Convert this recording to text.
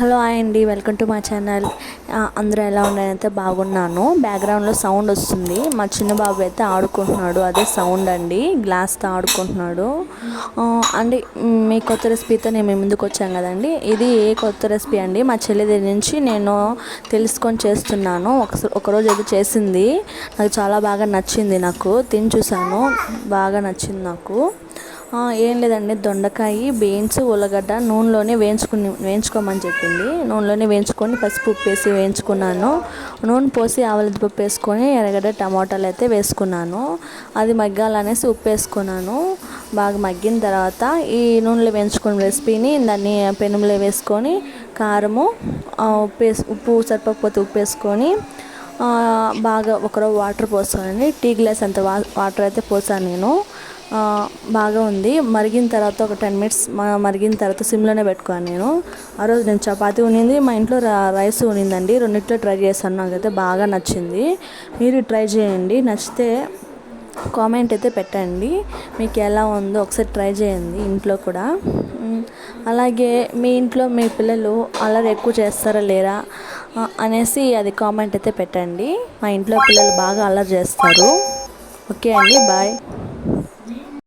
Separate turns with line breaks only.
Hello hi అండి, welcome to my channel. అందరూ ఎలా ఉన్నారైతే బాగున్నాను. బ్యాక్గ్రౌండ్లో సౌండ్ వస్తుంది. మా చిన్న బాబు అయితే ఆడుకుంటున్నాడు, అదే సౌండ్ అండి. గ్లాస్తో ఆడుకుంటున్నాడు అండి. మీ కొత్త రెసిపీతో నేను మీ ముందుకు వచ్చాను కదండి. ఇది ఏ కొత్త రెసిపీ అండి, మా చెల్లి దగ్గర నుంచి నేను తెలుసుకొని చేస్తున్నాను. ఒకరోజు అయితే చేసింది, నాకు చాలా బాగా నచ్చింది. నాకు తిని చూసాను, బాగా నచ్చింది నాకు. ఏం లేదండి, దొండకాయ, బీన్స్, ఉల్లగడ్డ నూనెలోనే వేయించుకోమని చెప్పింది. నూనెలోనే వేయించుకొని పసుపు ఉప్పు వేసి వేయించుకున్నాను. నూనె పోసి ఆవలపప్పు వేసుకొని ఎర్రగడ్డ టమాటాలు అయితే వేసుకున్నాను. అది మగ్గాలనేసి ఉప్పు వేసుకున్నాను. బాగా మగ్గిన తర్వాత ఈ నూనెలో వేయించుకున్న రెసిపీని దాన్ని పెనంలో వేసుకొని కారము ఉప్పు సరిపోకపోతే ఉప్పు వేసుకొని బాగా ఒకరో వాటర్ పోసానండి. టీ గ్లాస్ అంత వాటర్ అయితే పోసాను నేను. బాగా ఉంది. మరిగిన తర్వాత ఒక 10 minutes మరిగిన తర్వాత సిమ్లోనే పెట్టుకున్నాను నేను. ఆ రోజు నేను చపాతీ ఉన్నింది, మా ఇంట్లో రైస్ ఉన్నిందండి. రెండిట్లో ట్రై చేశాను, నాకైతే బాగా నచ్చింది. మీరు ట్రై చేయండి, నచ్చితే కామెంట్ అయితే పెట్టండి. మీకు ఎలా ఉందో ఒకసారి ట్రై చేయండి ఇంట్లో కూడా. అలాగే మీ ఇంట్లో మీ పిల్లలు అల్లరి ఎక్కువ చేస్తారా లేరా అనేసి అది కామెంట్ అయితే పెట్టండి. మా ఇంట్లో పిల్లలు బాగా అల్లరి చేస్తారు. ఓకే అండి, బాయ్.